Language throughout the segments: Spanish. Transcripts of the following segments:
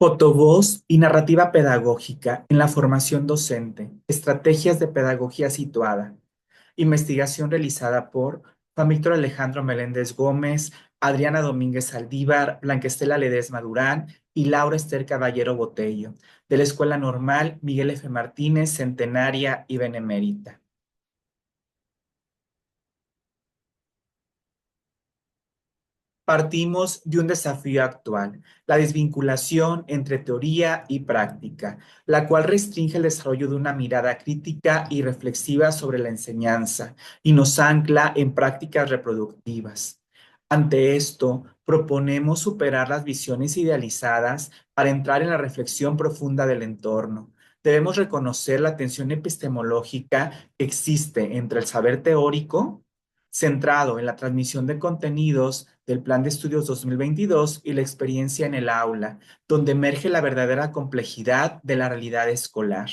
Fotovoz y narrativa pedagógica en la formación docente, estrategias de pedagogía situada. Investigación realizada por Juan Víctor Alejandro Meléndez Gómez, Adriana Domínguez Saldívar, Blanquestela Ledesma Durán y Laura Esther Caballero Botello, de la Escuela Normal Miguel F. Martínez, Centenaria y Benemérita. Partimos de un desafío actual, la desvinculación entre teoría y práctica, la cual restringe el desarrollo de una mirada crítica y reflexiva sobre la enseñanza y nos ancla en prácticas reproductivas. Ante esto, proponemos superar las visiones idealizadas para entrar en la reflexión profunda del entorno. Debemos reconocer la tensión epistemológica que existe entre el saber teórico centrado en la transmisión de contenidos del Plan de Estudios 2022 y la experiencia en el aula, donde emerge la verdadera complejidad de la realidad escolar.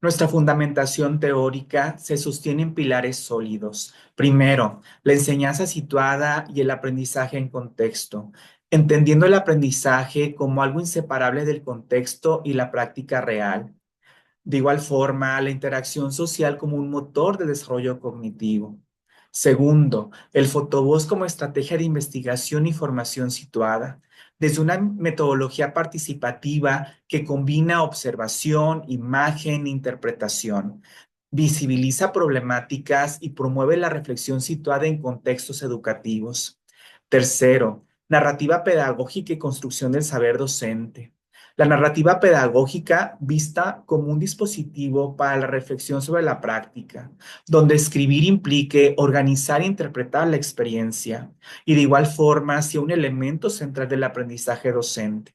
Nuestra fundamentación teórica se sostiene en pilares sólidos. Primero, la enseñanza situada y el aprendizaje en contexto, entendiendo el aprendizaje como algo inseparable del contexto y la práctica real. De igual forma, la interacción social como un motor de desarrollo cognitivo. Segundo, el fotovoz como estrategia de investigación y formación situada, desde una metodología participativa que combina observación, imagen e interpretación, visibiliza problemáticas y promueve la reflexión situada en contextos educativos. Tercero, narrativa pedagógica y construcción del saber docente. La narrativa pedagógica vista como un dispositivo para la reflexión sobre la práctica, donde escribir implique organizar e interpretar la experiencia y de igual forma sea un elemento central del aprendizaje docente.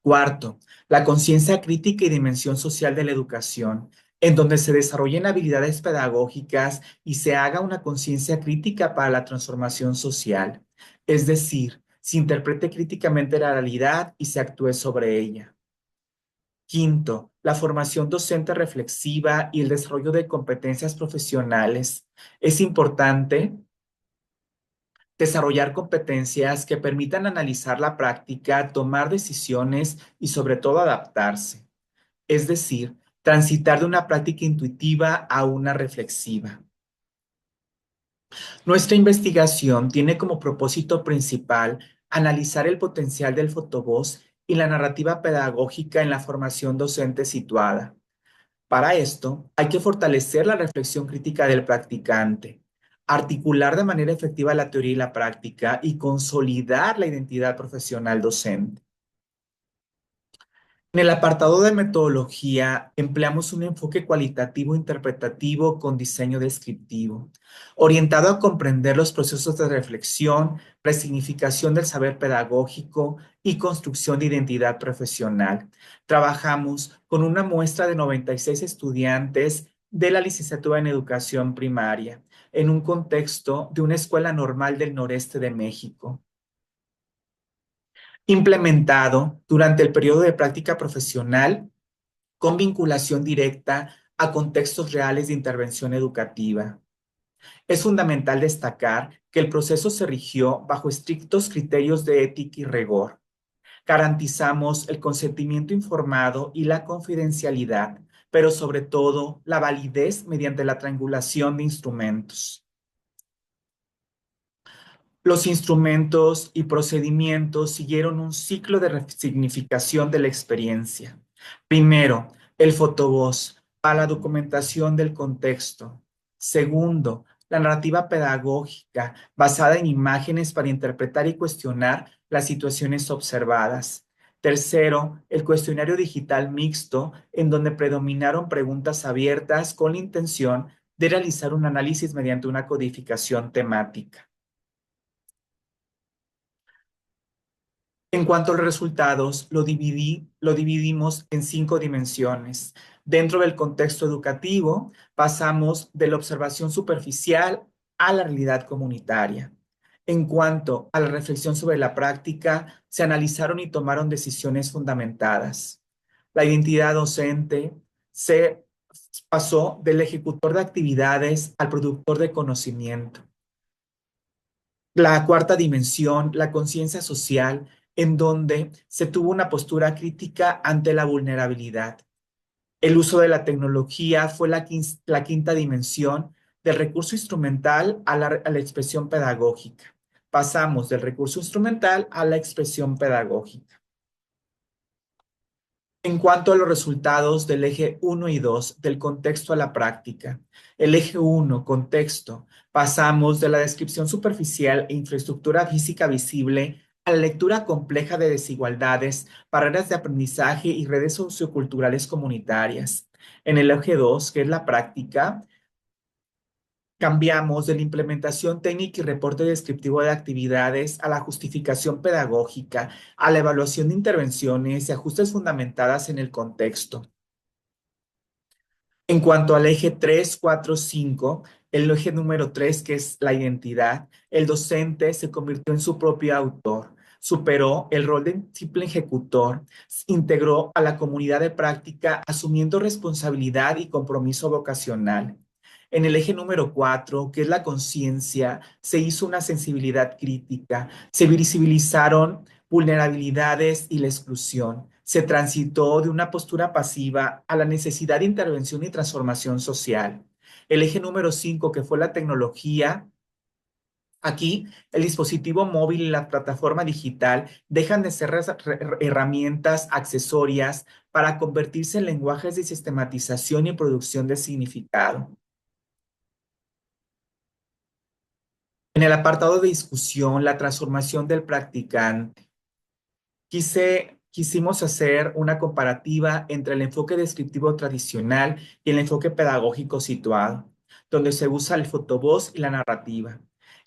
Cuarto, la conciencia crítica y dimensión social de la educación, en donde se desarrollen habilidades pedagógicas y se haga una conciencia crítica para la transformación social, es decir, se interprete críticamente la realidad y se actúe sobre ella. Quinto, la formación docente reflexiva y el desarrollo de competencias profesionales. Es importante desarrollar competencias que permitan analizar la práctica, tomar decisiones y sobre todo adaptarse. Es decir, transitar de una práctica intuitiva a una reflexiva. Nuestra investigación tiene como propósito principal analizar el potencial del fotovoz y la narrativa pedagógica en la formación docente situada. Para esto, hay que fortalecer la reflexión crítica del practicante, articular de manera efectiva la teoría y la práctica y consolidar la identidad profesional docente. En el apartado de metodología, empleamos un enfoque cualitativo interpretativo con diseño descriptivo, orientado a comprender los procesos de reflexión, resignificación del saber pedagógico y construcción de identidad profesional. Trabajamos con una muestra de 96 estudiantes de la licenciatura en educación primaria, en un contexto de una escuela normal del noreste de México, implementado durante el periodo de práctica profesional con vinculación directa a contextos reales de intervención educativa. Es fundamental destacar que el proceso se rigió bajo estrictos criterios de ética y rigor. Garantizamos el consentimiento informado y la confidencialidad, pero sobre todo la validez mediante la triangulación de instrumentos. Los instrumentos y procedimientos siguieron un ciclo de resignificación de la experiencia. Primero, el fotovoz para la documentación del contexto. Segundo, la narrativa pedagógica basada en imágenes para interpretar y cuestionar las situaciones observadas. Tercero, el cuestionario digital mixto, en donde predominaron preguntas abiertas con la intención de realizar un análisis mediante una codificación temática. En cuanto a los resultados, lo dividimos en 5 dimensiones. Dentro del contexto educativo, pasamos de la observación superficial a la realidad comunitaria. En cuanto a la reflexión sobre la práctica, se analizaron y tomaron decisiones fundamentadas. La identidad docente se pasó del ejecutor de actividades al productor de conocimiento. La cuarta dimensión, la conciencia social, en donde se tuvo una postura crítica ante la vulnerabilidad. El uso de la tecnología fue la quinta dimensión del recurso instrumental a la expresión pedagógica. Pasamos del recurso instrumental a la expresión pedagógica. En cuanto a los resultados del eje uno y 2 del contexto a la práctica, el eje uno, contexto, pasamos de la descripción superficial e infraestructura física visible a la lectura compleja de desigualdades, barreras de aprendizaje y redes socioculturales comunitarias. En el eje 2, que es la práctica, cambiamos de la implementación técnica y reporte descriptivo de actividades a la justificación pedagógica, a la evaluación de intervenciones y ajustes fundamentadas en el contexto. En cuanto al eje 3, 4, 5, el eje número 3, que es la identidad, el docente se convirtió en su propio autor, superó el rol de simple ejecutor, integró a la comunidad de práctica asumiendo responsabilidad y compromiso vocacional. En el eje número 4, que es la conciencia, se hizo una sensibilidad crítica, se visibilizaron vulnerabilidades y la exclusión. Se transitó de una postura pasiva a la necesidad de intervención y transformación social. El eje número 5, que fue la tecnología, aquí el dispositivo móvil y la plataforma digital dejan de ser herramientas accesorias para convertirse en lenguajes de sistematización y producción de significado. En el apartado de discusión, la transformación del practicante. Quisimos hacer una comparativa entre el enfoque descriptivo tradicional y el enfoque pedagógico situado, donde se usa el fotovoz y la narrativa.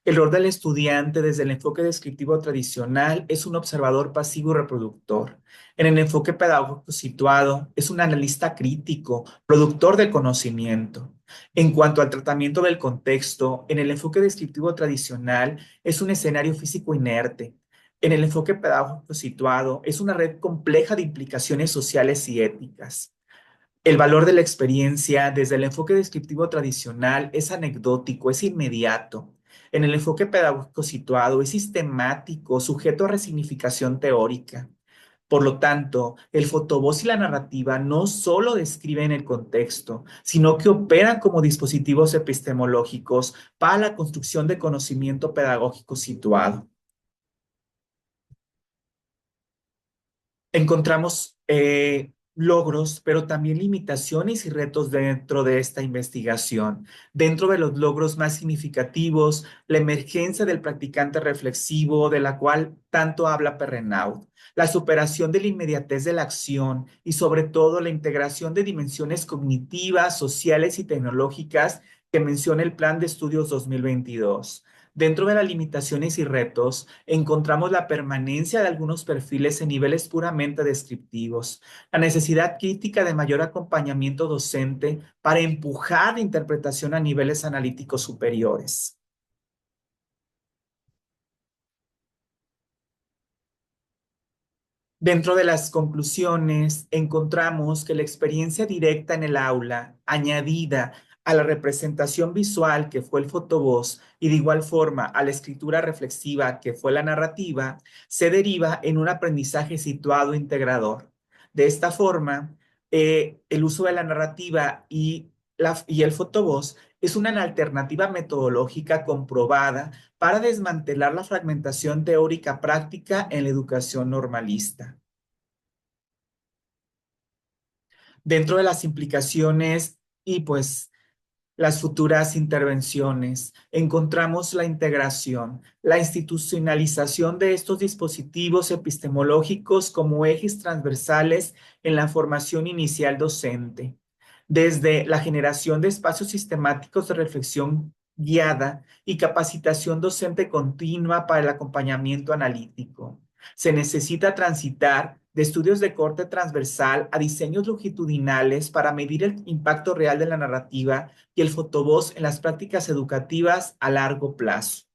El rol del estudiante desde el enfoque descriptivo tradicional es un observador pasivo y reproductor. En el enfoque pedagógico situado es un analista crítico, productor del conocimiento. En cuanto al tratamiento del contexto, en el enfoque descriptivo tradicional es un escenario físico inerte. En el enfoque pedagógico situado, es una red compleja de implicaciones sociales y éticas. El valor de la experiencia desde el enfoque descriptivo tradicional es anecdótico, es inmediato. En el enfoque pedagógico situado es sistemático, sujeto a resignificación teórica. Por lo tanto, el fotovoz y la narrativa no solo describen el contexto, sino que operan como dispositivos epistemológicos para la construcción de conocimiento pedagógico situado. Encontramos logros, pero también limitaciones y retos dentro de esta investigación. Dentro de los logros más significativos, la emergencia del practicante reflexivo, de la cual tanto habla Perrenaud, la superación de la inmediatez de la acción y sobre todo la integración de dimensiones cognitivas, sociales y tecnológicas que menciona el Plan de Estudios 2022. Dentro de las limitaciones y retos, encontramos la permanencia de algunos perfiles en niveles puramente descriptivos, la necesidad crítica de mayor acompañamiento docente para empujar la interpretación a niveles analíticos superiores. Dentro de las conclusiones, encontramos que la experiencia directa en el aula, añadida a la representación visual que fue el fotovoz y de igual forma a la escritura reflexiva que fue la narrativa, se deriva en un aprendizaje situado integrador. De esta forma, el uso de la narrativa y el fotovoz es una alternativa metodológica comprobada para desmantelar la fragmentación teórica práctica en la educación normalista. Dentro de las implicaciones y pues las futuras intervenciones, encontramos la integración, la institucionalización de estos dispositivos epistemológicos como ejes transversales en la formación inicial docente, desde la generación de espacios sistemáticos de reflexión guiada y capacitación docente continua para el acompañamiento analítico. Se necesita transitar de estudios de corte transversal a diseños longitudinales para medir el impacto real de la narrativa y el fotovoz en las prácticas educativas a largo plazo.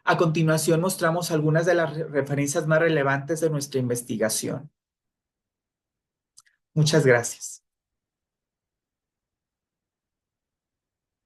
A continuación mostramos algunas de las referencias más relevantes de nuestra investigación. Muchas gracias.